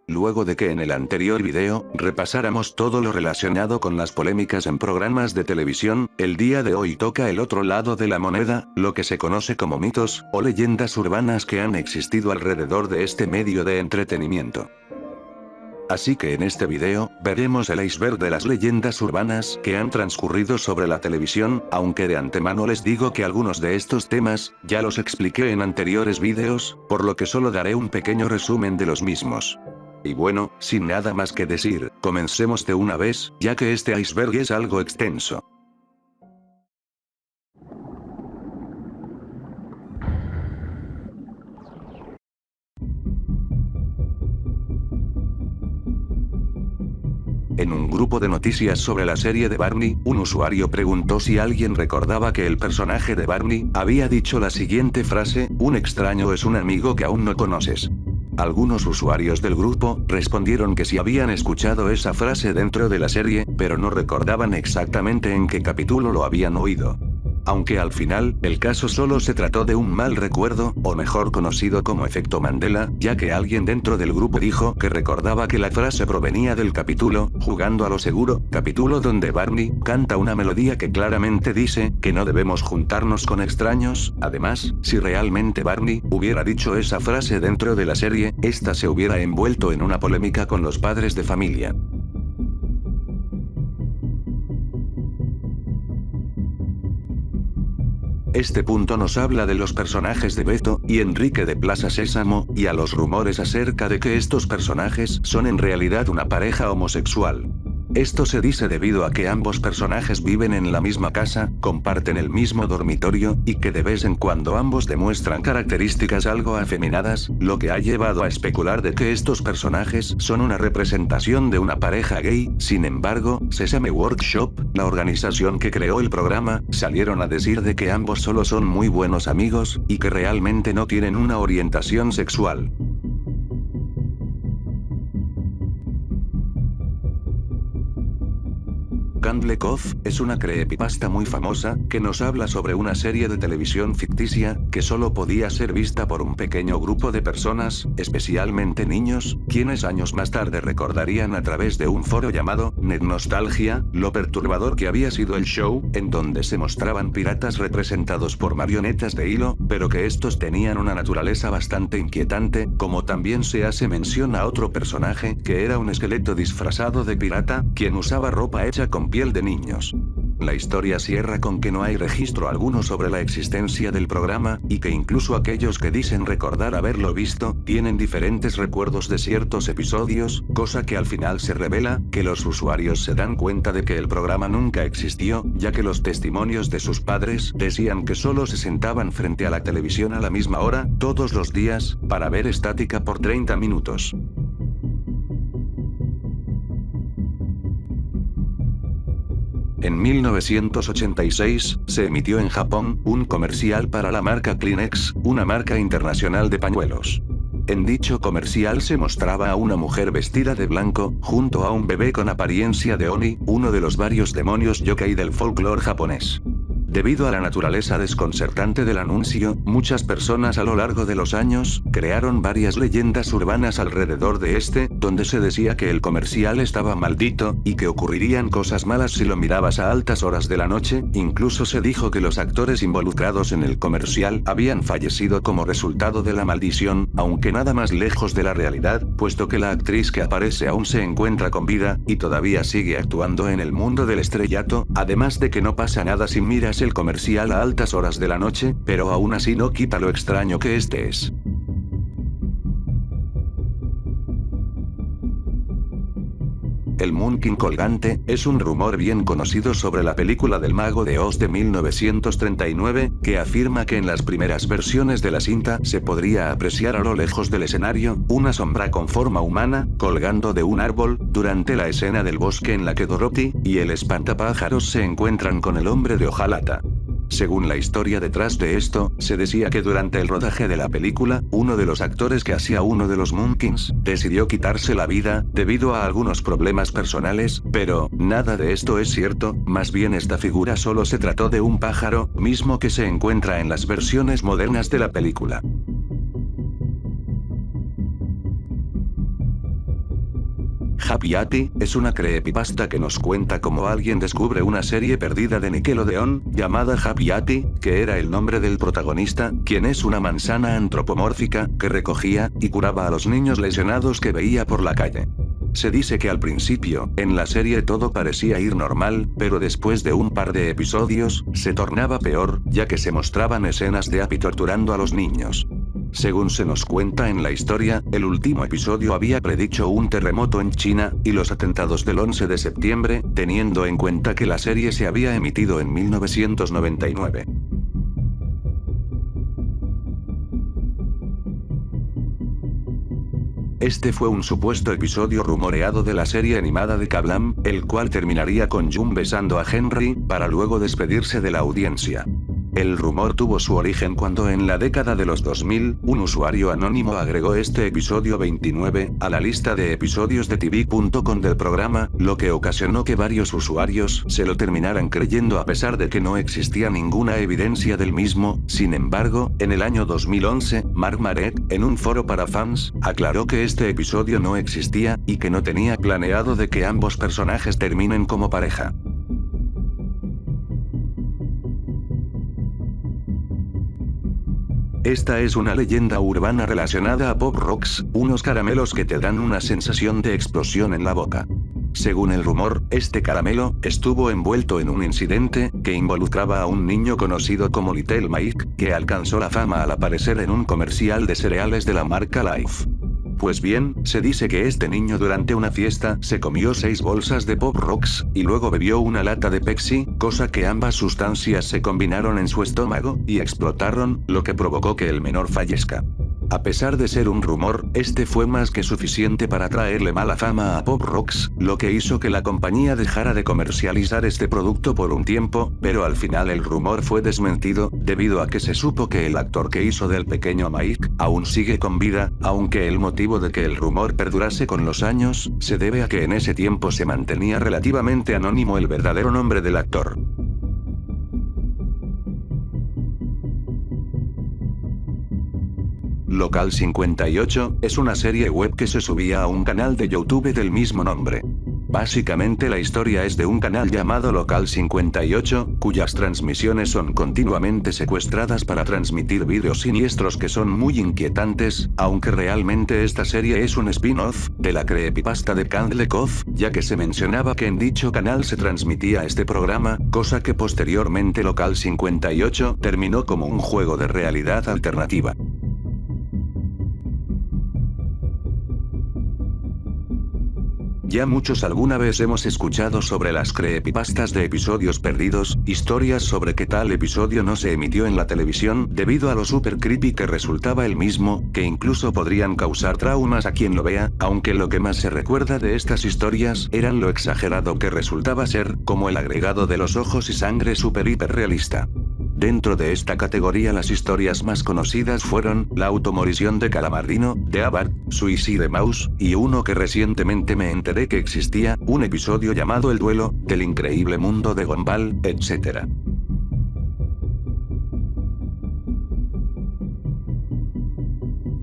Luego de que en el anterior video, repasáramos todo lo relacionado con las polémicas en programas de televisión, el día de hoy toca el otro lado de la moneda, lo que se conoce como mitos, o leyendas urbanas que han existido alrededor de este medio de entretenimiento. Así que en este video, veremos el iceberg de las leyendas urbanas que han transcurrido sobre la televisión, aunque de antemano les digo que algunos de estos temas, ya los expliqué en anteriores videos, por lo que solo daré un pequeño resumen de los mismos. Y bueno, sin nada más que decir, comencemos de una vez, ya que este iceberg es algo extenso. En un grupo de noticias sobre la serie de Barney, un usuario preguntó si alguien recordaba que el personaje de Barney había dicho la siguiente frase: "Un extraño es un amigo que aún no conoces". Algunos usuarios del grupo respondieron que sí habían escuchado esa frase dentro de la serie, pero no recordaban exactamente en qué capítulo lo habían oído. Aunque al final, el caso solo se trató de un mal recuerdo, o mejor conocido como efecto Mandela, ya que alguien dentro del grupo dijo que recordaba que la frase provenía del capítulo, Jugando a lo Seguro, capítulo donde Barney canta una melodía que claramente dice que no debemos juntarnos con extraños. Además, si realmente Barney hubiera dicho esa frase dentro de la serie, esta se hubiera envuelto en una polémica con los padres de familia. Este punto nos habla de los personajes de Beto y Enrique de Plaza Sésamo, y a los rumores acerca de que estos personajes son en realidad una pareja homosexual. Esto se dice debido a que ambos personajes viven en la misma casa, comparten el mismo dormitorio, y que de vez en cuando ambos demuestran características algo afeminadas, lo que ha llevado a especular de que estos personajes son una representación de una pareja gay. Sin embargo, Sesame Workshop, la organización que creó el programa, salieron a decir de que ambos solo son muy buenos amigos, y que realmente no tienen una orientación sexual. Candle Cove es una creepypasta muy famosa, que nos habla sobre una serie de televisión ficticia, que solo podía ser vista por un pequeño grupo de personas, especialmente niños, quienes años más tarde recordarían a través de un foro llamado Net Nostalgia, lo perturbador que había sido el show, en donde se mostraban piratas representados por marionetas de hilo, pero que estos tenían una naturaleza bastante inquietante, como también se hace mención a otro personaje, que era un esqueleto disfrazado de pirata, quien usaba ropa hecha con piel de niños. La historia cierra con que no hay registro alguno sobre la existencia del programa, y que incluso aquellos que dicen recordar haberlo visto, tienen diferentes recuerdos de ciertos episodios, cosa que al final se revela, que los usuarios se dan cuenta de que el programa nunca existió, ya que los testimonios de sus padres decían que solo se sentaban frente a la televisión a la misma hora, todos los días, para ver estática por 30 minutos. En 1986, se emitió en Japón, un comercial para la marca Kleenex, una marca internacional de pañuelos. En dicho comercial se mostraba a una mujer vestida de blanco, junto a un bebé con apariencia de Oni, uno de los varios demonios yokai del folclore japonés. Debido a la naturaleza desconcertante del anuncio, muchas personas a lo largo de los años, crearon varias leyendas urbanas alrededor de este, donde se decía que el comercial estaba maldito, y que ocurrirían cosas malas si lo mirabas a altas horas de la noche. Incluso se dijo que los actores involucrados en el comercial habían fallecido como resultado de la maldición, aunque nada más lejos de la realidad, puesto que la actriz que aparece aún se encuentra con vida, y todavía sigue actuando en el mundo del estrellato, además de que no pasa nada si miras el comercial a altas horas de la noche, pero aún así no quita lo extraño que este es. El Moon King colgante es un rumor bien conocido sobre la película del Mago de Oz de 1939, que afirma que en las primeras versiones de la cinta se podría apreciar a lo lejos del escenario una sombra con forma humana, colgando de un árbol, durante la escena del bosque en la que Dorothy y el espantapájaros se encuentran con el hombre de hojalata. Según la historia detrás de esto, se decía que durante el rodaje de la película, uno de los actores que hacía uno de los Munchkins, decidió quitarse la vida, debido a algunos problemas personales, pero, nada de esto es cierto, más bien esta figura solo se trató de un pájaro, mismo que se encuentra en las versiones modernas de la película. Happy Atty es una creepypasta que nos cuenta cómo alguien descubre una serie perdida de Nickelodeon, llamada Happy Atty, que era el nombre del protagonista, quien es una manzana antropomórfica, que recogía y curaba a los niños lesionados que veía por la calle. Se dice que al principio, en la serie todo parecía ir normal, pero después de un par de episodios, se tornaba peor, ya que se mostraban escenas de Appy torturando a los niños. Según se nos cuenta en la historia, el último episodio había predicho un terremoto en China, y los atentados del 11 de septiembre, teniendo en cuenta que la serie se había emitido en 1999. Este fue un supuesto episodio rumoreado de la serie animada de Kablam, el cual terminaría con June besando a Henry, para luego despedirse de la audiencia. El rumor tuvo su origen cuando en la década de los 2000, un usuario anónimo agregó este episodio 29 a la lista de episodios de TV.com del programa, lo que ocasionó que varios usuarios se lo terminaran creyendo a pesar de que no existía ninguna evidencia del mismo. Sin embargo, en el año 2011, Mark Marek, en un foro para fans, aclaró que este episodio no existía, y que no tenía planeado de que ambos personajes terminen como pareja. Esta es una leyenda urbana relacionada a Pop Rocks, unos caramelos que te dan una sensación de explosión en la boca. Según el rumor, este caramelo estuvo envuelto en un incidente que involucraba a un niño conocido como Little Mike, que alcanzó la fama al aparecer en un comercial de cereales de la marca Life. Pues bien, se dice que este niño durante una fiesta se comió 6 bolsas de Pop Rocks, y luego bebió una lata de Pepsi, cosa que ambas sustancias se combinaron en su estómago, y explotaron, lo que provocó que el menor fallezca. A pesar de ser un rumor, este fue más que suficiente para traerle mala fama a Pop Rocks, lo que hizo que la compañía dejara de comercializar este producto por un tiempo, pero al final el rumor fue desmentido, debido a que se supo que el actor que hizo del pequeño Mike, aún sigue con vida, aunque el motivo de que el rumor perdurase con los años, se debe a que en ese tiempo se mantenía relativamente anónimo el verdadero nombre del actor. Local 58, es una serie web que se subía a un canal de YouTube del mismo nombre. Básicamente la historia es de un canal llamado Local 58, cuyas transmisiones son continuamente secuestradas para transmitir vídeos siniestros que son muy inquietantes, aunque realmente esta serie es un spin-off de la creepypasta de Candlecove, ya que se mencionaba que en dicho canal se transmitía este programa, cosa que posteriormente Local 58 terminó como un juego de realidad alternativa. Ya muchos alguna vez hemos escuchado sobre las creepypastas de episodios perdidos, historias sobre que tal episodio no se emitió en la televisión debido a lo super creepy que resultaba el mismo, que incluso podrían causar traumas a quien lo vea, aunque lo que más se recuerda de estas historias eran lo exagerado que resultaba ser, como el agregado de los ojos y sangre super hiper realista. Dentro de esta categoría las historias más conocidas fueron, la automorición de Calamardino, de Abar, Suicide Mouse, y uno que recientemente me enteré que existía, un episodio llamado El Duelo, del increíble mundo de Gumball, etc.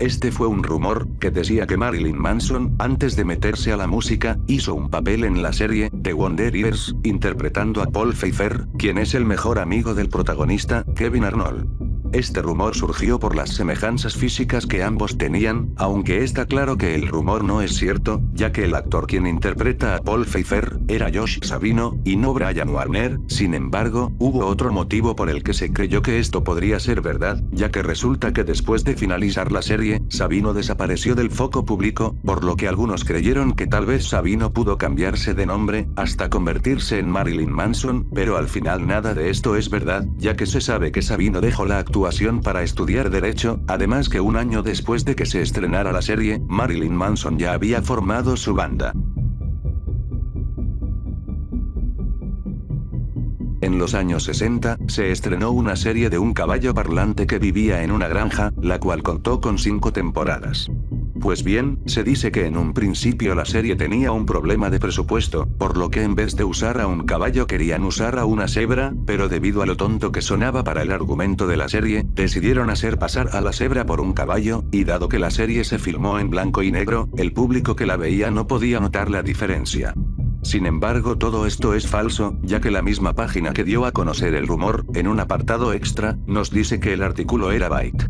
Este fue un rumor, que decía que Marilyn Manson, antes de meterse a la música, hizo un papel en la serie, The Wonder Years, interpretando a Paul Pfeiffer, quien es el mejor amigo del protagonista, Kevin Arnold. Este rumor surgió por las semejanzas físicas que ambos tenían, aunque está claro que el rumor no es cierto, ya que el actor quien interpreta a Paul Pfeiffer, era Josh Sabino, y no Brian Warner. Sin embargo, hubo otro motivo por el que se creyó que esto podría ser verdad, ya que resulta que después de finalizar la serie, Sabino desapareció del foco público, por lo que algunos creyeron que tal vez Sabino pudo cambiarse de nombre, hasta convertirse en Marilyn Manson, pero al final nada de esto es verdad, ya que se sabe que Sabino dejó la actuación para estudiar Derecho, además que un año después de que se estrenara la serie, Marilyn Manson ya había formado su banda. En los años 60, se estrenó una serie de un caballo parlante que vivía en una granja, la cual contó con 5 temporadas. Pues bien, se dice que en un principio la serie tenía un problema de presupuesto, por lo que en vez de usar a un caballo querían usar a una cebra, pero debido a lo tonto que sonaba para el argumento de la serie, decidieron hacer pasar a la cebra por un caballo, y dado que la serie se filmó en blanco y negro, el público que la veía no podía notar la diferencia. Sin embargo, todo esto es falso, ya que la misma página que dio a conocer el rumor, en un apartado extra, nos dice que el artículo era Byte.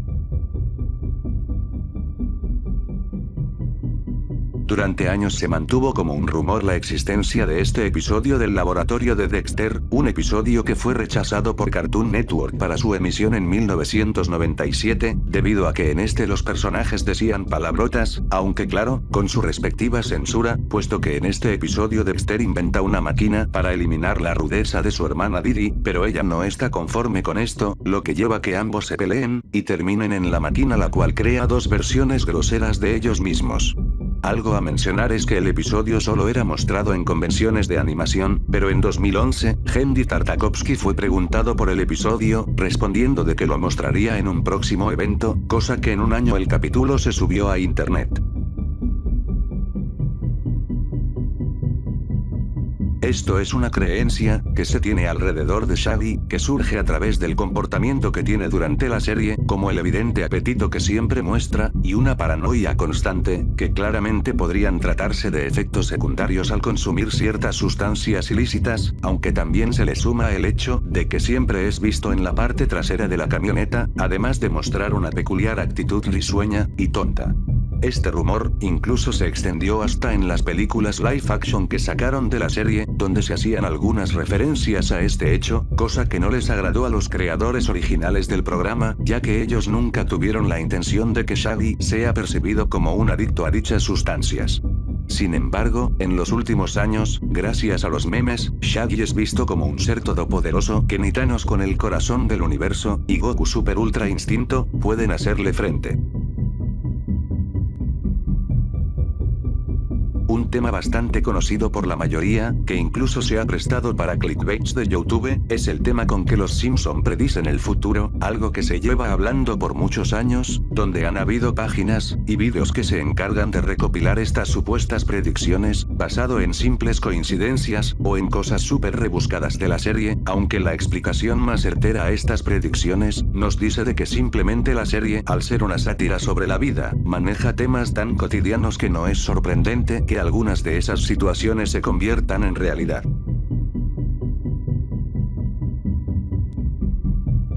Durante años se mantuvo como un rumor la existencia de este episodio del laboratorio de Dexter, un episodio que fue rechazado por Cartoon Network para su emisión en 1997, debido a que en este los personajes decían palabrotas, aunque claro, con su respectiva censura, puesto que en este episodio Dexter inventa una máquina para eliminar la rudeza de su hermana Didi, pero ella no está conforme con esto, lo que lleva a que ambos se peleen, y terminen en la máquina, la cual crea 2 versiones groseras de ellos mismos. Algo a mencionar es que el episodio solo era mostrado en convenciones de animación, pero en 2011, Genndy Tartakovsky fue preguntado por el episodio, respondiendo de que lo mostraría en un próximo evento, cosa que en un año el capítulo se subió a internet. Esto es una creencia que se tiene alrededor de Shaggy, que surge a través del comportamiento que tiene durante la serie, como el evidente apetito que siempre muestra, y una paranoia constante, que claramente podrían tratarse de efectos secundarios al consumir ciertas sustancias ilícitas, aunque también se le suma el hecho de que siempre es visto en la parte trasera de la camioneta, además de mostrar una peculiar actitud risueña y tonta. Este rumor, incluso se extendió hasta en las películas live action que sacaron de la serie, donde se hacían algunas referencias a este hecho, cosa que no les agradó a los creadores originales del programa, ya que ellos nunca tuvieron la intención de que Shaggy sea percibido como un adicto a dichas sustancias. Sin embargo, en los últimos años, gracias a los memes, Shaggy es visto como un ser todopoderoso que ni Thanos con el corazón del universo, y Goku Super Ultra Instinto, pueden hacerle frente. Un tema bastante conocido por la mayoría, que incluso se ha prestado para clickbaits de YouTube, es el tema con que los Simpson predicen el futuro, algo que se lleva hablando por muchos años, donde han habido páginas y vídeos que se encargan de recopilar estas supuestas predicciones, basado en simples coincidencias, o en cosas súper rebuscadas de la serie, aunque la explicación más certera a estas predicciones, nos dice de que simplemente la serie, al ser una sátira sobre la vida, maneja temas tan cotidianos que no es sorprendente que algunas de esas situaciones se conviertan en realidad.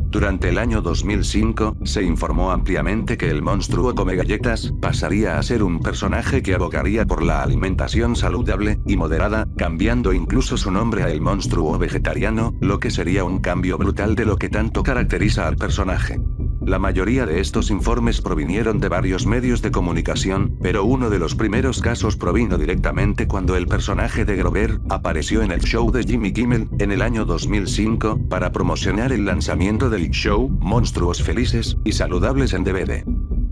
Durante el año 2005, se informó ampliamente que el monstruo Come Galletas pasaría a ser un personaje que abogaría por la alimentación saludable y moderada, cambiando incluso su nombre a el monstruo vegetariano, lo que sería un cambio brutal de lo que tanto caracteriza al personaje. La mayoría de estos informes provinieron de varios medios de comunicación, pero uno de los primeros casos provino directamente cuando el personaje de Grover apareció en el show de Jimmy Kimmel, en el año 2005, para promocionar el lanzamiento del show, Monstruos Felices y Saludables en DVD.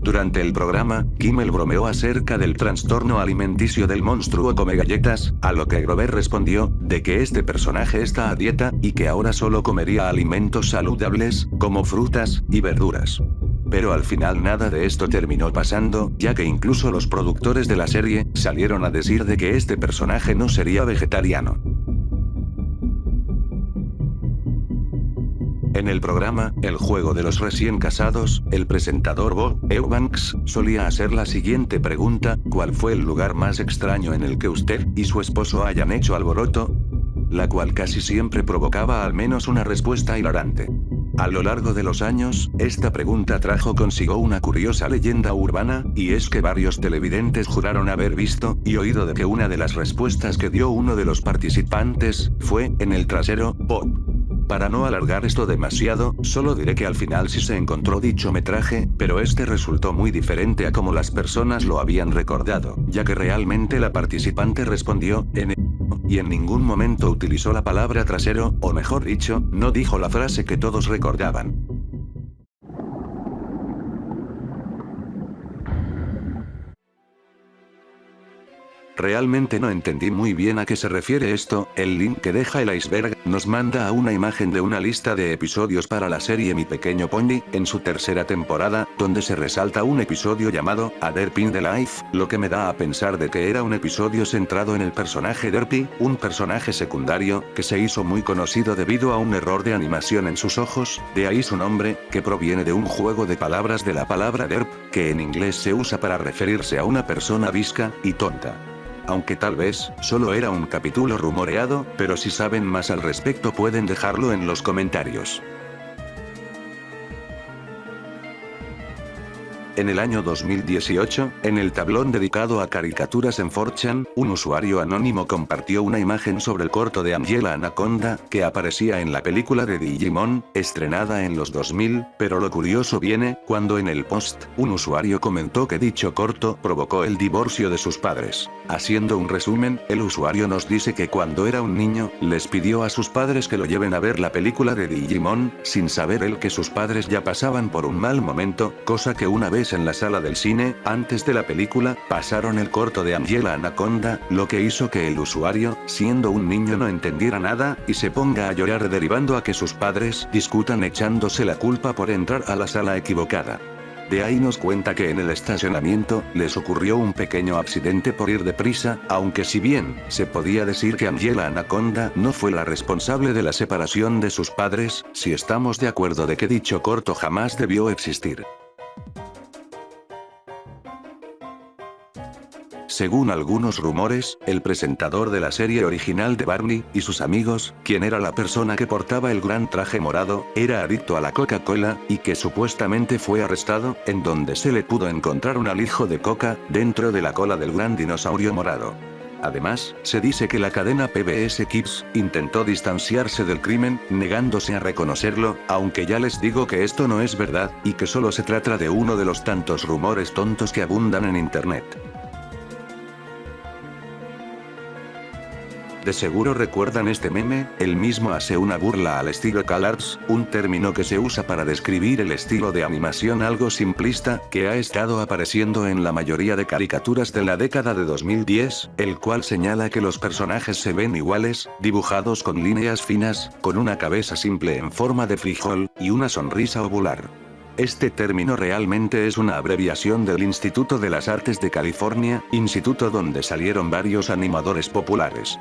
Durante el programa, Kimmel bromeó acerca del trastorno alimenticio del monstruo Come Galletas, a lo que Grover respondió, de que este personaje está a dieta, y que ahora solo comería alimentos saludables, como frutas y verduras. Pero al final nada de esto terminó pasando, ya que incluso los productores de la serie, salieron a decir de que este personaje no sería vegetariano. En el programa, El juego de los recién casados, el presentador Bob Eubanks solía hacer la siguiente pregunta: ¿cuál fue el lugar más extraño en el que usted y su esposo hayan hecho alboroto? La cual casi siempre provocaba al menos una respuesta hilarante. A lo largo de los años, esta pregunta trajo consigo una curiosa leyenda urbana, y es que varios televidentes juraron haber visto y oído de que una de las respuestas que dio uno de los participantes fue en el trasero Bob. Para no alargar esto demasiado, solo diré que al final sí se encontró dicho metraje, pero este resultó muy diferente a como las personas lo habían recordado, ya que realmente la participante respondió en y en ningún momento utilizó la palabra trasero, o mejor dicho, no dijo la frase que todos recordaban. Realmente no entendí muy bien a qué se refiere esto. El link que deja el iceberg nos manda a una imagen de una lista de episodios para la serie Mi Pequeño Pony, en su tercera temporada, donde se resalta un episodio llamado A Derpy in the Life, lo que me da a pensar de que era un episodio centrado en el personaje Derpy, un personaje secundario, que se hizo muy conocido debido a un error de animación en sus ojos, de ahí su nombre, que proviene de un juego de palabras de la palabra derp, que en inglés se usa para referirse a una persona visca y tonta. Aunque tal vez, solo era un capítulo rumoreado, pero si saben más al respecto pueden dejarlo en los comentarios. En el año 2018, en el tablón dedicado a caricaturas en 4chan, un usuario anónimo compartió una imagen sobre el corto de Angela Anaconda, que aparecía en la película de Digimon, estrenada en los 2000, pero lo curioso viene, cuando en el post, un usuario comentó que dicho corto provocó el divorcio de sus padres. Haciendo un resumen, el usuario nos dice que cuando era un niño, les pidió a sus padres que lo lleven a ver la película de Digimon, sin saber él que sus padres ya pasaban por un mal momento, cosa que una vez en la sala del cine, antes de la película, pasaron el corto de Angela Anaconda, lo que hizo que el usuario, siendo un niño, no entendiera nada, y se ponga a llorar derivando a que sus padres discutan echándose la culpa por entrar a la sala equivocada. De ahí nos cuenta que en el estacionamiento, les ocurrió un pequeño accidente por ir deprisa, aunque si bien, se podía decir que Angela Anaconda no fue la responsable de la separación de sus padres, si estamos de acuerdo de que dicho corto jamás debió existir. Según algunos rumores, el presentador de la serie original de Barney y sus amigos, quien era la persona que portaba el gran traje morado, era adicto a la Coca-Cola, y que supuestamente fue arrestado, en donde se le pudo encontrar un alijo de coca, dentro de la cola del gran dinosaurio morado. Además, se dice que la cadena PBS Kids intentó distanciarse del crimen, negándose a reconocerlo, aunque ya les digo que esto no es verdad, y que solo se trata de uno de los tantos rumores tontos que abundan en internet. De seguro recuerdan este meme, el mismo hace una burla al estilo CalArts, un término que se usa para describir el estilo de animación algo simplista, que ha estado apareciendo en la mayoría de caricaturas de la década de 2010, el cual señala que los personajes se ven iguales, dibujados con líneas finas, con una cabeza simple en forma de frijol, y una sonrisa ovular. Este término realmente es una abreviación del Instituto de las Artes de California, instituto donde salieron varios animadores populares.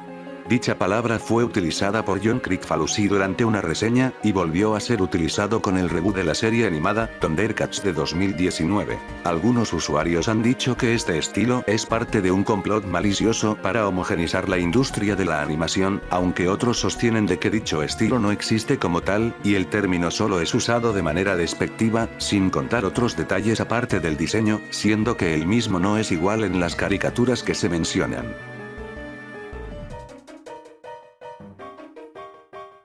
Dicha palabra fue utilizada por John Kricfalusi durante una reseña, y volvió a ser utilizado con el reboot de la serie animada, Thundercats de 2019. Algunos usuarios han dicho que este estilo es parte de un complot malicioso para homogeneizar la industria de la animación, aunque otros sostienen de que dicho estilo no existe como tal, y el término solo es usado de manera despectiva, sin contar otros detalles aparte del diseño, siendo que el mismo no es igual en las caricaturas que se mencionan.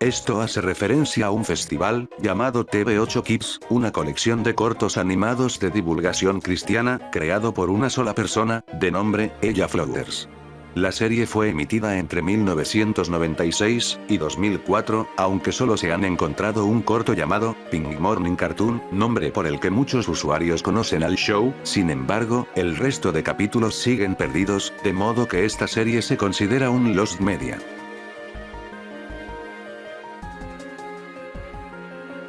Esto hace referencia a un festival, llamado TV8 Kids, una colección de cortos animados de divulgación cristiana, creado por una sola persona, de nombre, Ella Flowers. La serie fue emitida entre 1996 y 2004, aunque solo se han encontrado un corto llamado, Pink Morning Cartoon, nombre por el que muchos usuarios conocen al show, sin embargo, el resto de capítulos siguen perdidos, de modo que esta serie se considera un lost media.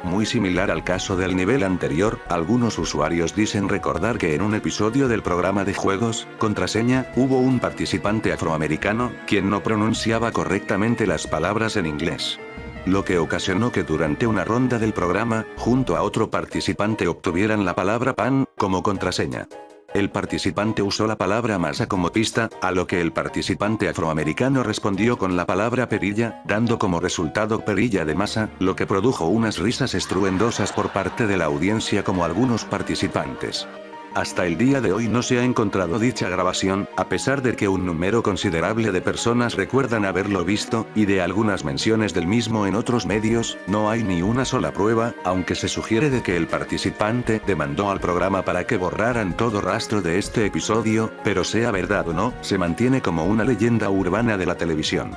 Muy similar al caso del nivel anterior, algunos usuarios dicen recordar que en un episodio del programa de juegos, Contraseña, hubo un participante afroamericano, quien no pronunciaba correctamente las palabras en inglés. Lo que ocasionó que durante una ronda del programa, junto a otro participante obtuvieran la palabra pan, como contraseña. El participante usó la palabra masa como pista, a lo que el participante afroamericano respondió con la palabra perilla, dando como resultado perilla de masa, lo que produjo unas risas estruendosas por parte de la audiencia como algunos participantes. Hasta el día de hoy no se ha encontrado dicha grabación, a pesar de que un número considerable de personas recuerdan haberlo visto, y de algunas menciones del mismo en otros medios, no hay ni una sola prueba, aunque se sugiere de que el participante demandó al programa para que borraran todo rastro de este episodio, pero sea verdad o no, se mantiene como una leyenda urbana de la televisión.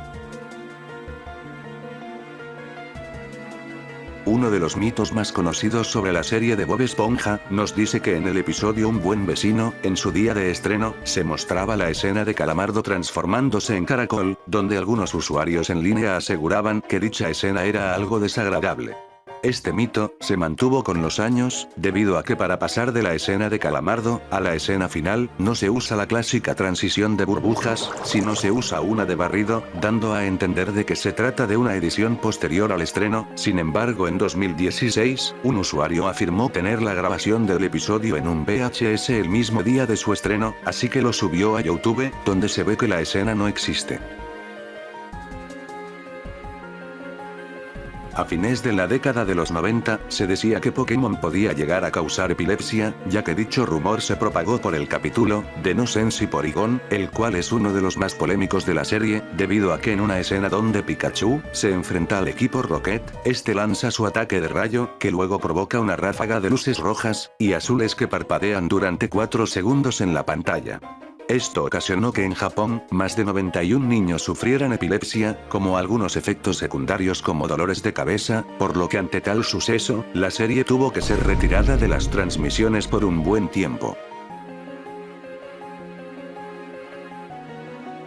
Uno de los mitos más conocidos sobre la serie de Bob Esponja, nos dice que en el episodio Un buen vecino, en su día de estreno, se mostraba la escena de Calamardo transformándose en caracol, donde algunos usuarios en línea aseguraban que dicha escena era algo desagradable. Este mito se mantuvo con los años, debido a que para pasar de la escena de Calamardo a la escena final, no se usa la clásica transición de burbujas, sino se usa una de barrido, dando a entender de que se trata de una edición posterior al estreno. Sin embargo, en 2016, un usuario afirmó tener la grabación del episodio en un VHS el mismo día de su estreno, así que lo subió a YouTube, donde se ve que la escena no existe. A fines de la década de los 90, se decía que Pokémon podía llegar a causar epilepsia, ya que dicho rumor se propagó por el capítulo de No Sense Porygon, el cual es uno de los más polémicos de la serie, debido a que en una escena donde Pikachu se enfrenta al equipo Rocket, este lanza su ataque de rayo, que luego provoca una ráfaga de luces rojas y azules que parpadean durante 4 segundos en la pantalla. Esto ocasionó que en Japón, más de 91 niños sufrieran epilepsia, como algunos efectos secundarios como dolores de cabeza, por lo que ante tal suceso, la serie tuvo que ser retirada de las transmisiones por un buen tiempo.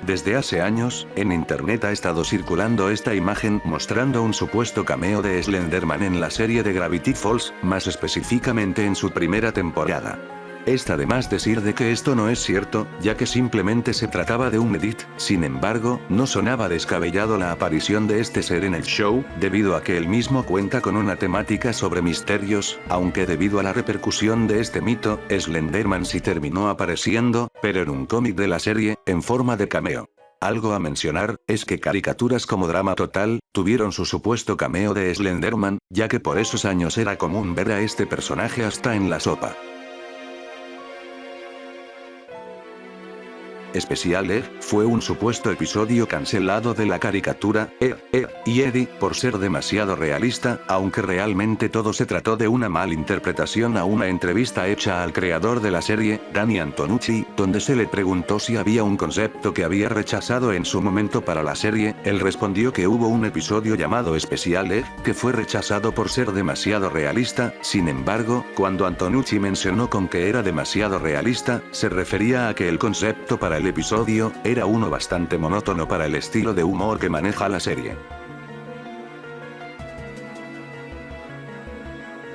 Desde hace años, en internet ha estado circulando esta imagen mostrando un supuesto cameo de Slenderman en la serie de Gravity Falls, más específicamente en su primera temporada. Está de más decir de que esto no es cierto, ya que simplemente se trataba de un edit. Sin embargo, no sonaba descabellado la aparición de este ser en el show, debido a que el mismo cuenta con una temática sobre misterios, aunque debido a la repercusión de este mito, Slenderman sí terminó apareciendo, pero en un cómic de la serie, en forma de cameo. Algo a mencionar, es que caricaturas como Drama Total, tuvieron su supuesto cameo de Slenderman, ya que por esos años era común ver a este personaje hasta en la sopa. Especial Ed fue un supuesto episodio cancelado de la caricatura Ed y Eddie por ser demasiado realista, aunque realmente todo se trató de una malinterpretación a una entrevista hecha al creador de la serie, Danny Antonucci, donde se le preguntó si había un concepto que había rechazado en su momento para la serie. Él respondió que hubo un episodio llamado Especial Ed, que fue rechazado por ser demasiado realista. Sin embargo, cuando Antonucci mencionó con que era demasiado realista, se refería a que el concepto para el episodio era uno bastante monótono para el estilo de humor que maneja la serie.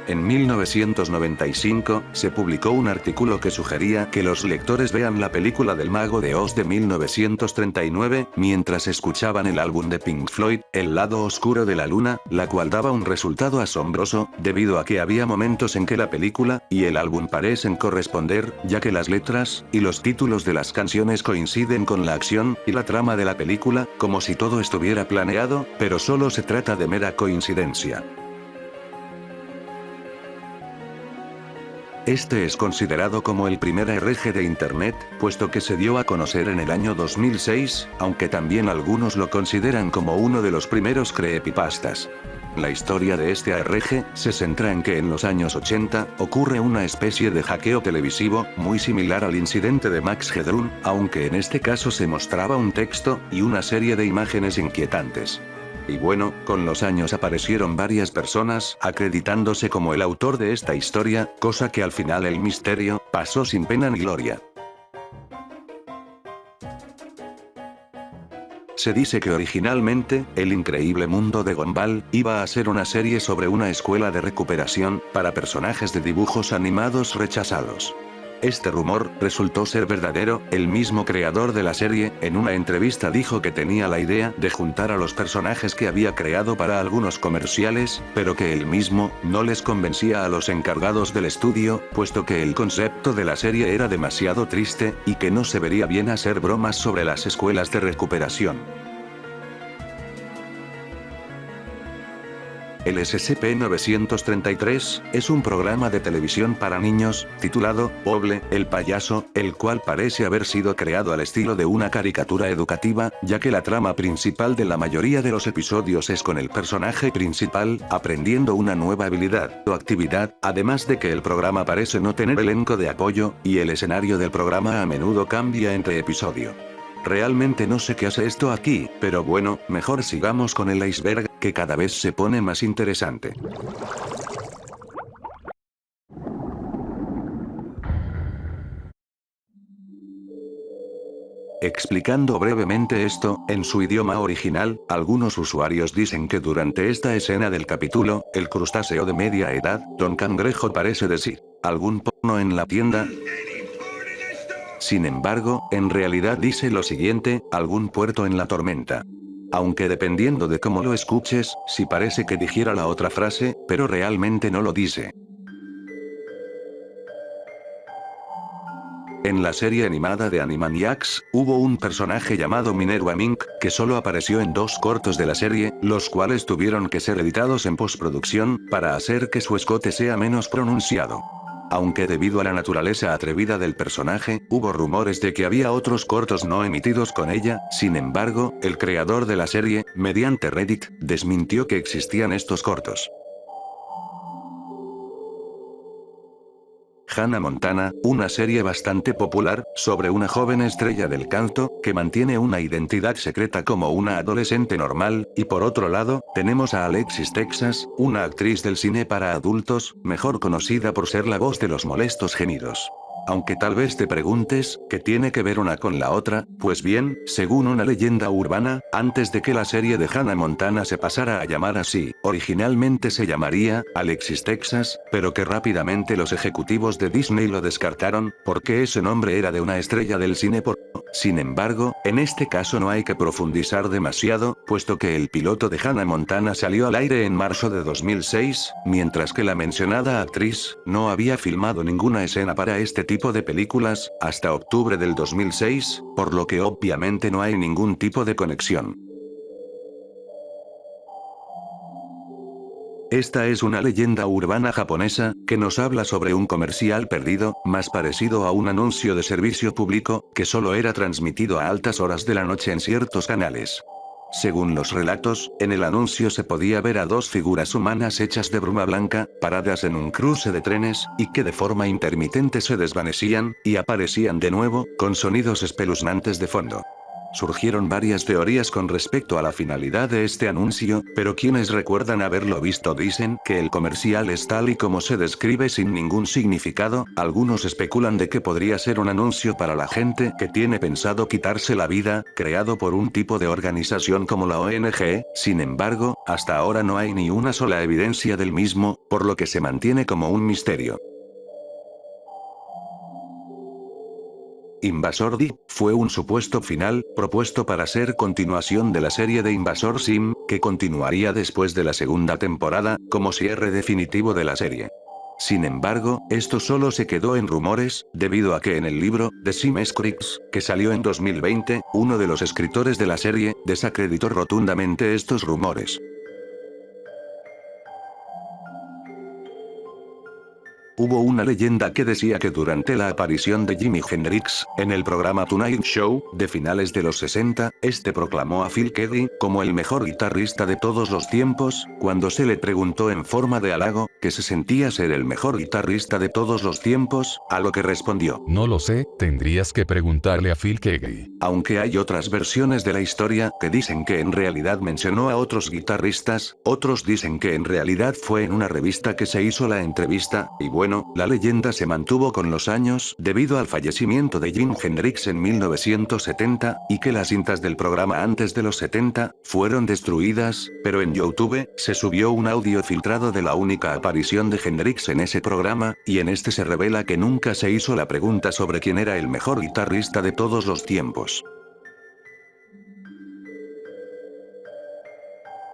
En 1995, se publicó un artículo que sugería que los lectores vean la película del Mago de Oz de 1939, mientras escuchaban el álbum de Pink Floyd, El lado oscuro de la luna, la cual daba un resultado asombroso, debido a que había momentos en que la película y el álbum parecen corresponder, ya que las letras y los títulos de las canciones coinciden con la acción y la trama de la película, como si todo estuviera planeado, pero solo se trata de mera coincidencia. Este es considerado como el primer RG de Internet, puesto que se dio a conocer en el año 2006, aunque también algunos lo consideran como uno de los primeros creepypastas. La historia de este ARG se centra en que en los años 80 ocurre una especie de hackeo televisivo, muy similar al incidente de Max Headroom, aunque en este caso se mostraba un texto y una serie de imágenes inquietantes. Y bueno, con los años aparecieron varias personas acreditándose como el autor de esta historia, cosa que al final el misterio pasó sin pena ni gloria. Se dice que originalmente, El increíble mundo de Gumball iba a ser una serie sobre una escuela de recuperación para personajes de dibujos animados rechazados. Este rumor resultó ser verdadero. El mismo creador de la serie, en una entrevista dijo que tenía la idea de juntar a los personajes que había creado para algunos comerciales, pero que él mismo no les convencía a los encargados del estudio, puesto que el concepto de la serie era demasiado triste, y que no se vería bien hacer bromas sobre las escuelas de recuperación. El SCP-933 es un programa de televisión para niños, titulado Poble, el payaso, el cual parece haber sido creado al estilo de una caricatura educativa, ya que la trama principal de la mayoría de los episodios es con el personaje principal aprendiendo una nueva habilidad o actividad, además de que el programa parece no tener elenco de apoyo, y el escenario del programa a menudo cambia entre episodio. Realmente no sé qué hace esto aquí, pero bueno, mejor sigamos con el iceberg, que cada vez se pone más interesante. Explicando brevemente esto, en su idioma original, algunos usuarios dicen que durante esta escena del capítulo, el crustáceo de media edad, Don Cangrejo parece decir, ¿algún porno en la tienda? Sin embargo, en realidad dice lo siguiente, algún puerto en la tormenta. Aunque dependiendo de cómo lo escuches, sí parece que dijera la otra frase, pero realmente no lo dice. En la serie animada de Animaniacs, hubo un personaje llamado Minerva Mink, que solo apareció en 2 cortos de la serie, los cuales tuvieron que ser editados en postproducción, para hacer que su escote sea menos pronunciado. Aunque debido a la naturaleza atrevida del personaje, hubo rumores de que había otros cortos no emitidos con ella, sin embargo, el creador de la serie, mediante Reddit, desmintió que existían estos cortos. Hannah Montana, una serie bastante popular, sobre una joven estrella del canto, que mantiene una identidad secreta como una adolescente normal, y por otro lado, tenemos a Alexis Texas, una actriz del cine para adultos, mejor conocida por ser la voz de los molestos gemidos. Aunque tal vez te preguntes, ¿qué tiene que ver una con la otra? Pues bien, según una leyenda urbana, antes de que la serie de Hannah Montana se pasara a llamar así, originalmente se llamaría Alexis Texas, pero que rápidamente los ejecutivos de Disney lo descartaron, porque ese nombre era de una estrella del cine porno. Sin embargo, en este caso no hay que profundizar demasiado, puesto que el piloto de Hannah Montana salió al aire en marzo de 2006, mientras que la mencionada actriz no había filmado ninguna escena para este tipo de películas hasta octubre del 2006, por lo que obviamente no hay ningún tipo de conexión. Esta es una leyenda urbana japonesa, que nos habla sobre un comercial perdido, más parecido a un anuncio de servicio público, que solo era transmitido a altas horas de la noche en ciertos canales. Según los relatos, en el anuncio se podía ver a 2 figuras humanas hechas de bruma blanca, paradas en un cruce de trenes, y que de forma intermitente se desvanecían, y aparecían de nuevo, con sonidos espeluznantes de fondo. Surgieron varias teorías con respecto a la finalidad de este anuncio, pero quienes recuerdan haberlo visto dicen que el comercial es tal y como se describe sin ningún significado, algunos especulan de que podría ser un anuncio para la gente que tiene pensado quitarse la vida, creado por un tipo de organización como la ONG, sin embargo, hasta ahora no hay ni una sola evidencia del mismo, por lo que se mantiene como un misterio. Invasor Sim fue un supuesto final, propuesto para ser continuación de la serie de Invasor Sim, que continuaría después de la segunda temporada, como cierre definitivo de la serie. Sin embargo, esto solo se quedó en rumores, debido a que en el libro, The Sim Scripts, que salió en 2020, uno de los escritores de la serie, desacreditó rotundamente estos rumores. Hubo una leyenda que decía que durante la aparición de Jimi Hendrix, en el programa Tonight Show, de finales de los 60, este proclamó a Phil Keddy, como el mejor guitarrista de todos los tiempos, cuando se le preguntó en forma de halago, que se sentía ser el mejor guitarrista de todos los tiempos, a lo que respondió: No lo sé, tendrías que preguntarle a Phil Keddy. Aunque hay otras versiones de la historia que dicen que en realidad mencionó a otros guitarristas, otros dicen que en realidad fue en una revista que se hizo la entrevista, y bueno, la leyenda se mantuvo con los años debido al fallecimiento de Jimi Hendrix en 1970, y que las cintas del programa antes de los 70 fueron destruidas, pero en YouTube se subió un audio filtrado de la única aparición de Hendrix en ese programa, y en este se revela que nunca se hizo la pregunta sobre quién era el mejor guitarrista de todos los tiempos.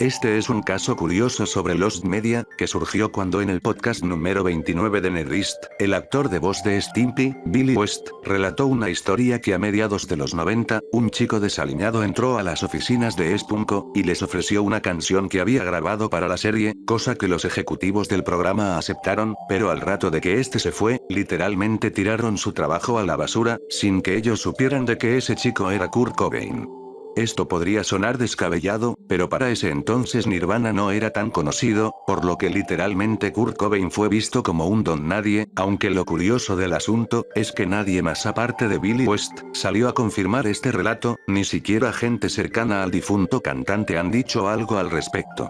Este es un caso curioso sobre Lost Media, que surgió cuando en el podcast número 29 de Nerdist, el actor de voz de Stimpy, Billy West, relató una historia que a mediados de los 90, un chico desaliñado entró a las oficinas de Spunko, y les ofreció una canción que había grabado para la serie, cosa que los ejecutivos del programa aceptaron, pero al rato de que este se fue, literalmente tiraron su trabajo a la basura, sin que ellos supieran de que ese chico era Kurt Cobain. Esto podría sonar descabellado, pero para ese entonces Nirvana no era tan conocido, por lo que literalmente Kurt Cobain fue visto como un don nadie, aunque lo curioso del asunto, es que nadie más aparte de Billy West, salió a confirmar este relato, ni siquiera gente cercana al difunto cantante han dicho algo al respecto.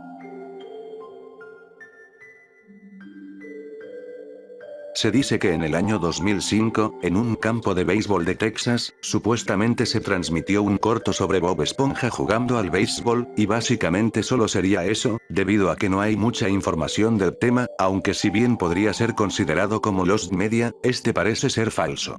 Se dice que en el año 2005, en un campo de béisbol de Texas, supuestamente se transmitió un corto sobre Bob Esponja jugando al béisbol, y básicamente solo sería eso, debido a que no hay mucha información del tema, aunque si bien podría ser considerado como Lost Media, este parece ser falso.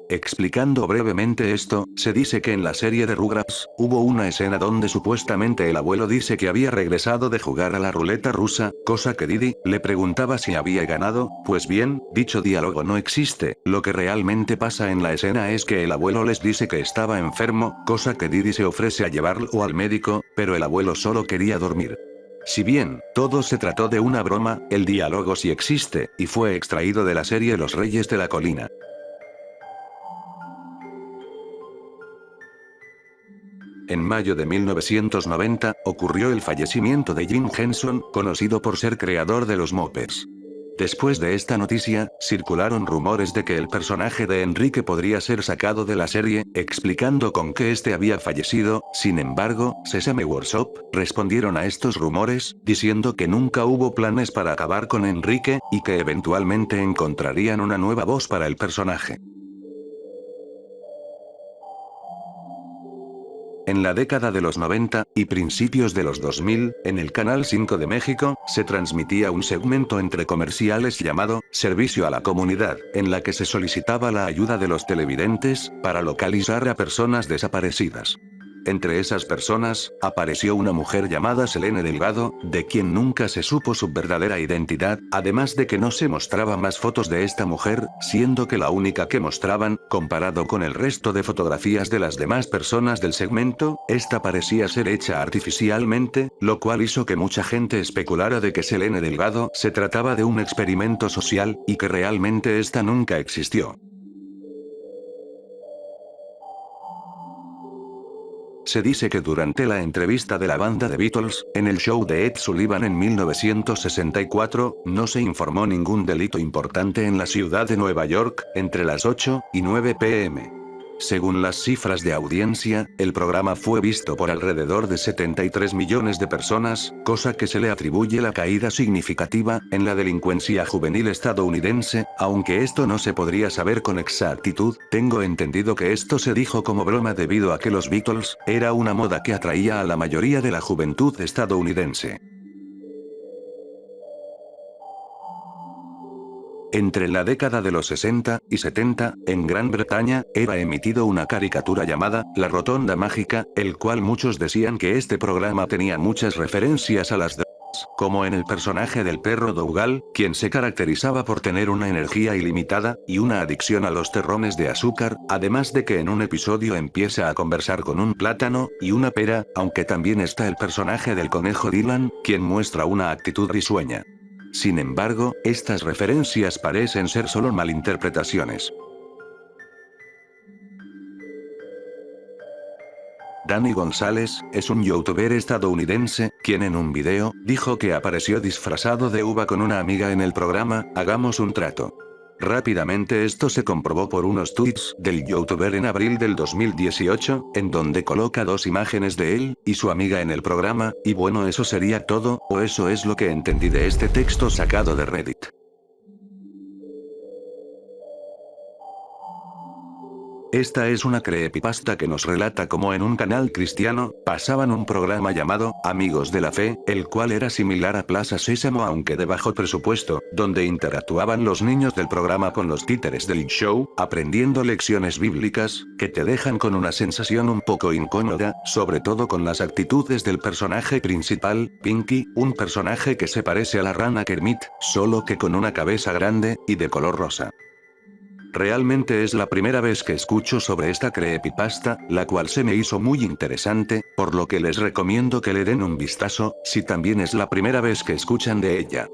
Explicando brevemente esto, se dice que en la serie de Rugrats, hubo una escena donde supuestamente el abuelo dice que había regresado de jugar a la ruleta rusa, cosa que Didi le preguntaba si había ganado. Pues bien, dicho diálogo no existe, lo que realmente pasa en la escena es que el abuelo les dice que estaba enfermo, cosa que Didi se ofrece a llevarlo al médico, pero el abuelo solo quería dormir. Si bien, todo se trató de una broma, el diálogo sí existe, y fue extraído de la serie Los Reyes de la Colina. En mayo de 1990, ocurrió el fallecimiento de Jim Henson, conocido por ser creador de los Muppets. Después de esta noticia, circularon rumores de que el personaje de Enrique podría ser sacado de la serie, explicando con qué este había fallecido. Sin embargo, Sesame Workshop respondieron a estos rumores, diciendo que nunca hubo planes para acabar con Enrique, y que eventualmente encontrarían una nueva voz para el personaje. En la década de los 90, y principios de los 2000, en el Canal 5 de México, se transmitía un segmento entre comerciales llamado Servicio a la Comunidad, en la que se solicitaba la ayuda de los televidentes, para localizar a personas desaparecidas. Entre esas personas, apareció una mujer llamada Selene Delgado, de quien nunca se supo su verdadera identidad, además de que no se mostraba más fotos de esta mujer, siendo que la única que mostraban, comparado con el resto de fotografías de las demás personas del segmento, esta parecía ser hecha artificialmente, lo cual hizo que mucha gente especulara de que Selene Delgado se trataba de un experimento social, y que realmente esta nunca existió. Se dice que durante la entrevista de la banda de Beatles, en el show de Ed Sullivan en 1964, no se informó ningún delito importante en la ciudad de Nueva York, entre las 8 y 9 p.m. Según las cifras de audiencia, el programa fue visto por alrededor de 73 millones de personas, cosa que se le atribuye la caída significativa en la delincuencia juvenil estadounidense, aunque esto no se podría saber con exactitud. Tengo entendido que esto se dijo como broma debido a que los Beatles era una moda que atraía a la mayoría de la juventud estadounidense. Entre la década de los 60 y 70, en Gran Bretaña, era emitido una caricatura llamada La Rotonda Mágica, el cual muchos decían que este programa tenía muchas referencias a las drogas, como en el personaje del perro Dougal, quien se caracterizaba por tener una energía ilimitada, y una adicción a los terrones de azúcar, además de que en un episodio empieza a conversar con un plátano y una pera, aunque también está el personaje del conejo Dylan, quien muestra una actitud risueña. Sin embargo, estas referencias parecen ser solo malinterpretaciones. Dani González, es un youtuber estadounidense, quien en un video, dijo que apareció disfrazado de uva con una amiga en el programa, Hagamos un trato. Rápidamente esto se comprobó por unos tweets del youtuber en abril del 2018, en donde coloca dos imágenes de él y su amiga en el programa, y bueno, eso sería todo, o eso es lo que entendí de este texto sacado de Reddit. Esta es una creepypasta que nos relata cómo en un canal cristiano, pasaban un programa llamado Amigos de la Fe, el cual era similar a Plaza Sésamo aunque de bajo presupuesto, donde interactuaban los niños del programa con los títeres del show, aprendiendo lecciones bíblicas, que te dejan con una sensación un poco incómoda, sobre todo con las actitudes del personaje principal, Pinky, un personaje que se parece a la rana Kermit, solo que con una cabeza grande, y de color rosa. Realmente es la primera vez que escucho sobre esta creepypasta, la cual se me hizo muy interesante, por lo que les recomiendo que le den un vistazo, si también es la primera vez que escuchan de ella.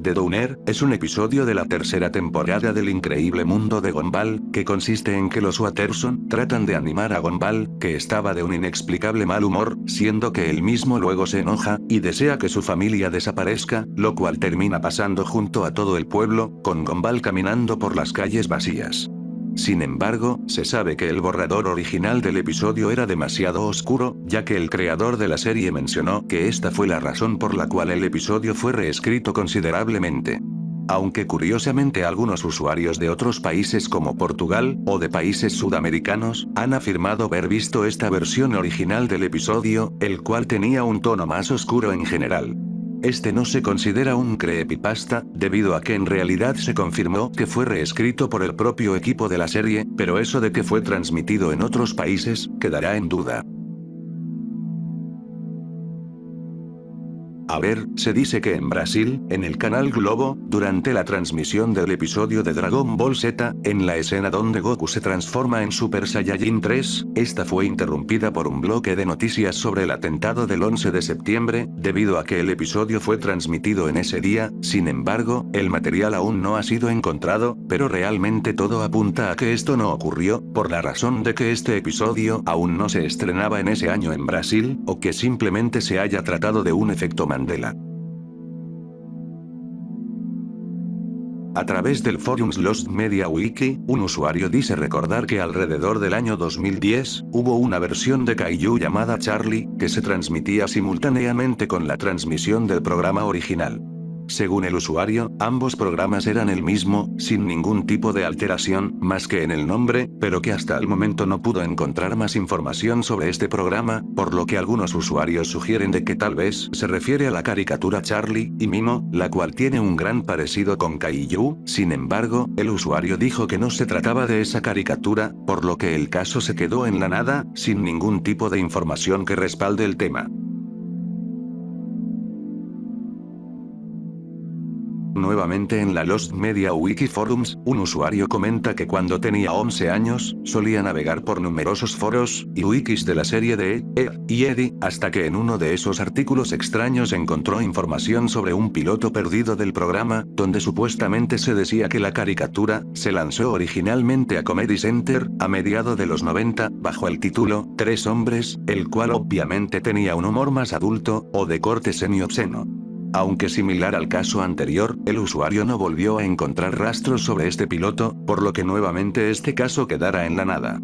The Downer, es un episodio de la tercera temporada del increíble mundo de Gumball, que consiste en que los Watterson tratan de animar a Gumball, que estaba de un inexplicable mal humor, siendo que él mismo luego se enoja, y desea que su familia desaparezca, lo cual termina pasando junto a todo el pueblo, con Gumball caminando por las calles vacías. Sin embargo, se sabe que el borrador original del episodio era demasiado oscuro, ya que el creador de la serie mencionó que esta fue la razón por la cual el episodio fue reescrito considerablemente. Aunque curiosamente algunos usuarios de otros países como Portugal, o de países sudamericanos, han afirmado haber visto esta versión original del episodio, el cual tenía un tono más oscuro en general. Este no se considera un creepypasta, debido a que en realidad se confirmó que fue reescrito por el propio equipo de la serie, pero eso de que fue transmitido en otros países, quedará en duda. A ver, se dice que en Brasil, en el canal Globo, durante la transmisión del episodio de Dragon Ball Z, en la escena donde Goku se transforma en Super Saiyajin 3, esta fue interrumpida por un bloque de noticias sobre el atentado del 11 de septiembre, debido a que el episodio fue transmitido en ese día. Sin embargo, el material aún no ha sido encontrado, pero realmente todo apunta a que esto no ocurrió, por la razón de que este episodio aún no se estrenaba en ese año en Brasil, o que simplemente se haya tratado de un efecto Mandela. A través del forums Lost Media Wiki, un usuario dice recordar que alrededor del año 2010, hubo una versión de Kaiju llamada Charlie, que se transmitía simultáneamente con la transmisión del programa original. Según el usuario, ambos programas eran el mismo, sin ningún tipo de alteración, más que en el nombre, pero que hasta el momento no pudo encontrar más información sobre este programa, por lo que algunos usuarios sugieren de que tal vez se refiere a la caricatura Charlie y Mimo, la cual tiene un gran parecido con Kaiju. Sin embargo, el usuario dijo que no se trataba de esa caricatura, por lo que el caso se quedó en la nada, sin ningún tipo de información que respalde el tema. Nuevamente en la Lost Media Wiki Forums, un usuario comenta que cuando tenía 11 años, solía navegar por numerosos foros y wikis de la serie de Ed y Eddie, hasta que en uno de esos artículos extraños encontró información sobre un piloto perdido del programa, donde supuestamente se decía que la caricatura se lanzó originalmente a Comedy Center, a mediados de los 90, bajo el título Tres hombres, el cual obviamente tenía un humor más adulto, o de corte semi-obsceno. Aunque similar al caso anterior, el usuario no volvió a encontrar rastros sobre este piloto, por lo que nuevamente este caso quedará en la nada.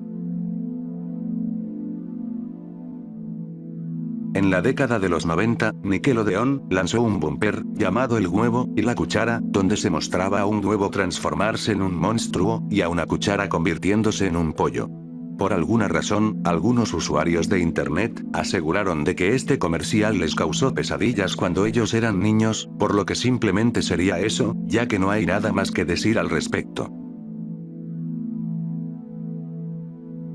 En la década de los 90, Nickelodeon lanzó un bumper, llamado El Huevo y la Cuchara, donde se mostraba a un huevo transformarse en un monstruo, y a una cuchara convirtiéndose en un pollo. Por alguna razón, algunos usuarios de internet aseguraron de que este comercial les causó pesadillas cuando ellos eran niños, por lo que simplemente sería eso, ya que no hay nada más que decir al respecto.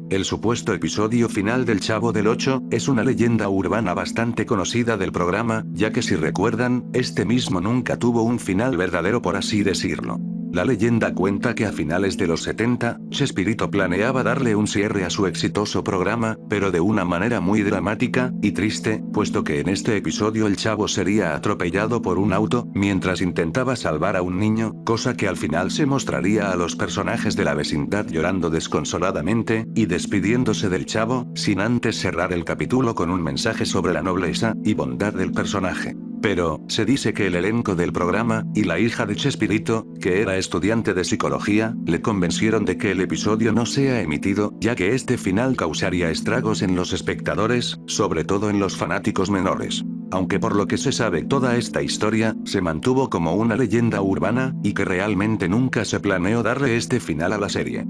El supuesto episodio final del Chavo del Ocho es una leyenda urbana bastante conocida del programa, ya que si recuerdan, este mismo nunca tuvo un final verdadero, por así decirlo. La leyenda cuenta que a finales de los 70, Chespirito planeaba darle un cierre a su exitoso programa, pero de una manera muy dramática y triste, puesto que en este episodio el Chavo sería atropellado por un auto, mientras intentaba salvar a un niño, cosa que al final se mostraría a los personajes de la vecindad llorando desconsoladamente, y despidiéndose del Chavo, sin antes cerrar el capítulo con un mensaje sobre la nobleza y bondad del personaje. Pero, se dice que el elenco del programa, y la hija de Chespirito, que era estudiante de psicología, le convencieron de que el episodio no sea emitido, ya que este final causaría estragos en los espectadores, sobre todo en los fanáticos menores. Aunque por lo que se sabe toda esta historia, se mantuvo como una leyenda urbana, y que realmente nunca se planeó darle este final a la serie.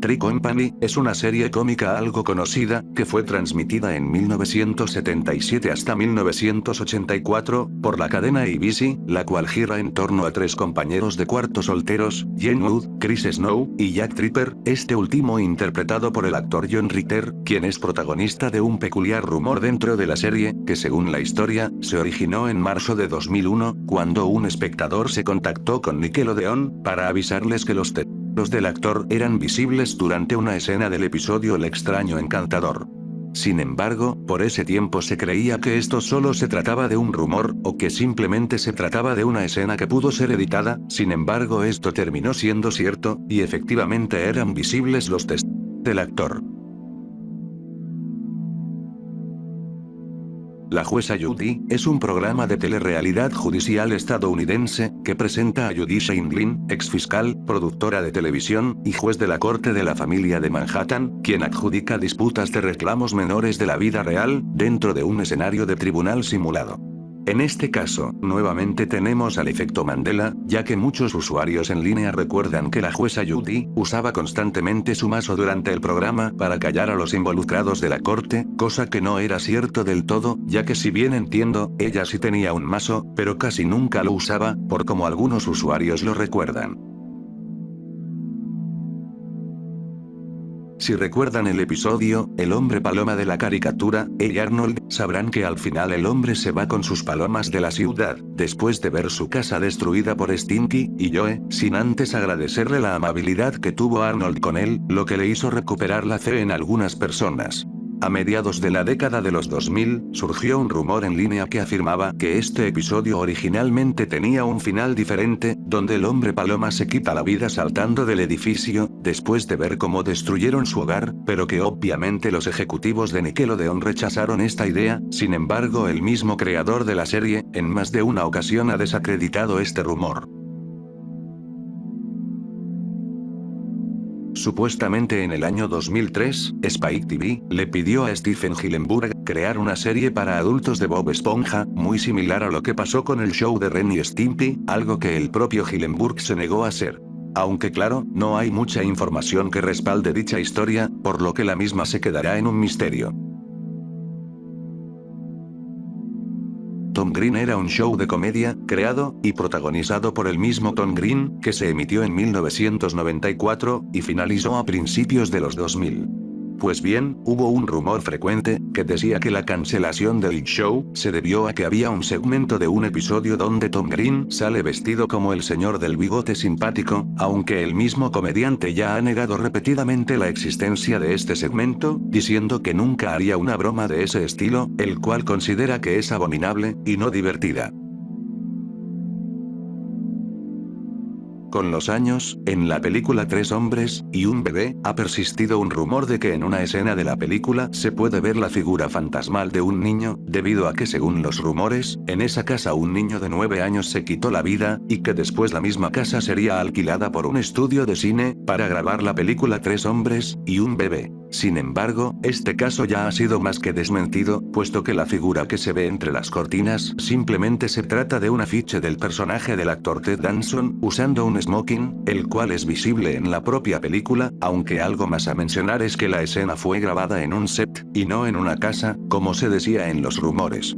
Tree Company es una serie cómica algo conocida, que fue transmitida en 1977 hasta 1984, por la cadena ABC, la cual gira en torno a tres compañeros de cuarto solteros, Jen Wood, Chris Snow, y Jack Tripper, este último interpretado por el actor John Ritter, quien es protagonista de un peculiar rumor dentro de la serie, que según la historia, se originó en marzo de 2001, cuando un espectador se contactó con Nickelodeon, para avisarles que los del actor eran visibles durante una escena del episodio El extraño encantador. Sin embargo, por ese tiempo se creía que esto solo se trataba de un rumor, o que simplemente se trataba de una escena que pudo ser editada. Sin embargo, esto terminó siendo cierto, y efectivamente eran visibles los testigos del actor. La jueza Judy es un programa de telerrealidad judicial estadounidense que presenta a Judy Sheindlin, exfiscal, productora de televisión y juez de la corte de la familia de Manhattan, quien adjudica disputas de reclamos menores de la vida real dentro de un escenario de tribunal simulado. En este caso, nuevamente tenemos al efecto Mandela, ya que muchos usuarios en línea recuerdan que la jueza Judy usaba constantemente su mazo durante el programa para callar a los involucrados de la corte, cosa que no era cierto del todo, ya que si bien entiendo, ella sí tenía un mazo, pero casi nunca lo usaba, por como algunos usuarios lo recuerdan. Si recuerdan el episodio, El hombre paloma de la caricatura, y Arnold, sabrán que al final el hombre se va con sus palomas de la ciudad, después de ver su casa destruida por Stinky y Joe, sin antes agradecerle la amabilidad que tuvo Arnold con él, lo que le hizo recuperar la fe en algunas personas. A mediados de la década de los 2000, surgió un rumor en línea que afirmaba que este episodio originalmente tenía un final diferente, donde el hombre paloma se quita la vida saltando del edificio, después de ver cómo destruyeron su hogar, pero que obviamente los ejecutivos de Nickelodeon rechazaron esta idea. Sin embargo, el mismo creador de la serie, en más de una ocasión ha desacreditado este rumor. Supuestamente en el año 2003, Spike TV le pidió a Stephen Hillenburg crear una serie para adultos de Bob Esponja, muy similar a lo que pasó con el show de Ren y Stimpy, algo que el propio Hillenburg se negó a hacer. Aunque claro, no hay mucha información que respalde dicha historia, por lo que la misma se quedará en un misterio. Tom Green era un show de comedia, creado y protagonizado por el mismo Tom Green, que se emitió en 1994, y finalizó a principios de los 2000. Pues bien, hubo un rumor frecuente, que decía que la cancelación del show, se debió a que había un segmento de un episodio donde Tom Green sale vestido como el señor del bigote simpático, aunque el mismo comediante ya ha negado repetidamente la existencia de este segmento, diciendo que nunca haría una broma de ese estilo, el cual considera que es abominable, y no divertida. Con los años, en la película Tres hombres y un bebé, ha persistido un rumor de que en una escena de la película se puede ver la figura fantasmal de un niño, debido a que según los rumores, en esa casa un niño de 9 años se quitó la vida, y que después la misma casa sería alquilada por un estudio de cine, para grabar la película Tres hombres y un bebé. Sin embargo, este caso ya ha sido más que desmentido, puesto que la figura que se ve entre las cortinas simplemente se trata de un afiche del personaje del actor Ted Danson, usando un smoking, el cual es visible en la propia película, aunque algo más a mencionar es que la escena fue grabada en un set, y no en una casa, como se decía en los rumores.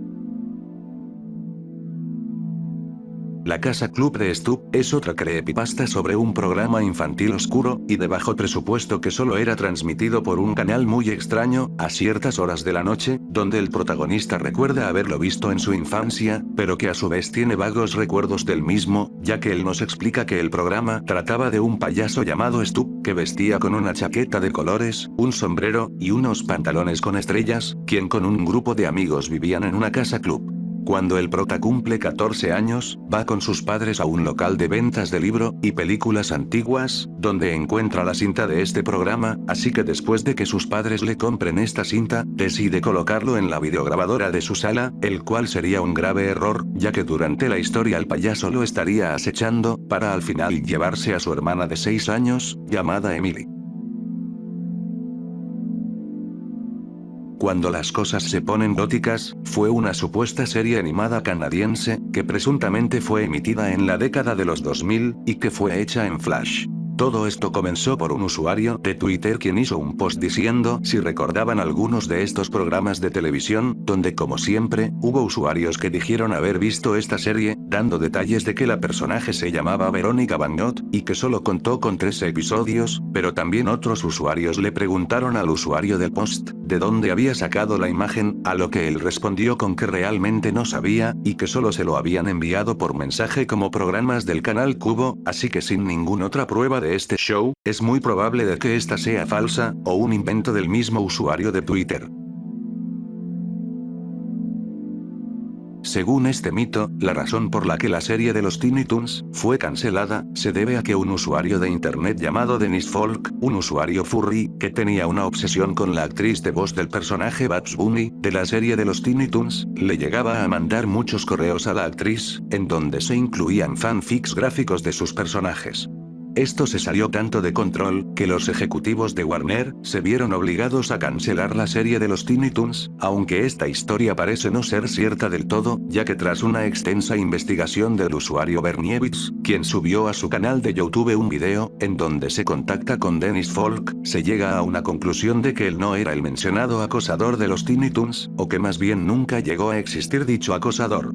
La Casa Club de Stu es otra creepypasta sobre un programa infantil oscuro y de bajo presupuesto que solo era transmitido por un canal muy extraño, a ciertas horas de la noche, donde el protagonista recuerda haberlo visto en su infancia, pero que a su vez tiene vagos recuerdos del mismo, ya que él nos explica que el programa trataba de un payaso llamado Stu, que vestía con una chaqueta de colores, un sombrero y unos pantalones con estrellas, quien con un grupo de amigos vivían en una casa club. Cuando el prota cumple 14 años, va con sus padres a un local de ventas de libro y películas antiguas, donde encuentra la cinta de este programa, así que después de que sus padres le compren esta cinta, decide colocarlo en la videograbadora de su sala, el cual sería un grave error, ya que durante la historia el payaso lo estaría acechando, para al final llevarse a su hermana de 6 años, llamada Emily. Cuando las cosas se ponen góticas, fue una supuesta serie animada canadiense, que presuntamente fue emitida en la década de los 2000, y que fue hecha en Flash. Todo esto comenzó por un usuario de Twitter quien hizo un post diciendo si recordaban algunos de estos programas de televisión, donde como siempre, hubo usuarios que dijeron haber visto esta serie, dando detalles de que la personaje se llamaba Verónica Van Gogh, y que solo contó con 3 episodios, pero también otros usuarios le preguntaron al usuario del post, de dónde había sacado la imagen, a lo que él respondió con que realmente no sabía, y que solo se lo habían enviado por mensaje como programas del canal Cubo, así que sin ninguna otra prueba de este show, es muy probable de que esta sea falsa, o un invento del mismo usuario de Twitter. Según este mito, la razón por la que la serie de los Tiny Toons fue cancelada, se debe a que un usuario de internet llamado Dennis Folk, un usuario furry, que tenía una obsesión con la actriz de voz del personaje Bugs Bunny, de la serie de los Tiny Toons, le llegaba a mandar muchos correos a la actriz, en donde se incluían fanfics gráficos de sus personajes. Esto se salió tanto de control, que los ejecutivos de Warner se vieron obligados a cancelar la serie de los Tiny Toons, aunque esta historia parece no ser cierta del todo, ya que tras una extensa investigación del usuario Berniewicz, quien subió a su canal de YouTube un video, en donde se contacta con Dennis Folk, se llega a una conclusión de que él no era el mencionado acosador de los Tiny Toons, o que más bien nunca llegó a existir dicho acosador.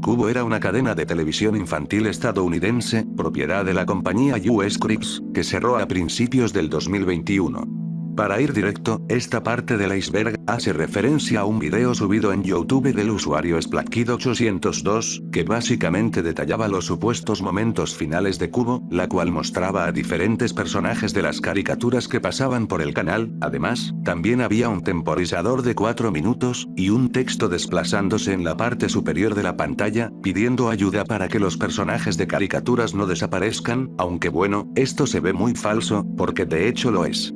Cubo era una cadena de televisión infantil estadounidense, propiedad de la compañía US Cribs, que cerró a principios del 2021. Para ir directo, esta parte del iceberg hace referencia a un video subido en YouTube del usuario Splatkid802, que básicamente detallaba los supuestos momentos finales de Cubo, la cual mostraba a diferentes personajes de las caricaturas que pasaban por el canal. Además, también había un temporizador de 4 minutos, y un texto desplazándose en la parte superior de la pantalla, pidiendo ayuda para que los personajes de caricaturas no desaparezcan, aunque bueno, esto se ve muy falso, porque de hecho lo es.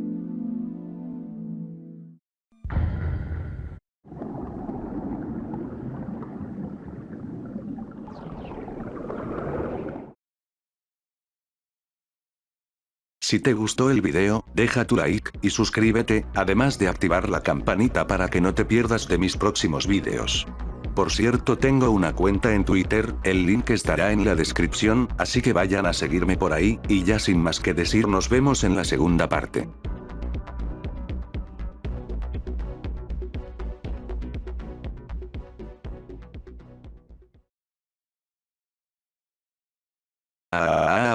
Si te gustó el video, deja tu like, y suscríbete, además de activar la campanita para que no te pierdas de mis próximos videos. Por cierto, tengo una cuenta en Twitter, el link estará en la descripción, así que vayan a seguirme por ahí, y ya sin más que decir nos vemos en la segunda parte.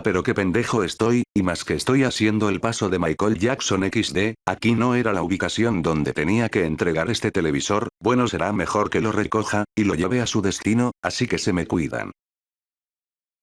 Pero qué pendejo estoy, y más que estoy haciendo el paso de Michael Jackson XD, aquí no era la ubicación donde tenía que entregar este televisor. Bueno, será mejor que lo recoja, y lo lleve a su destino, así que se me cuidan.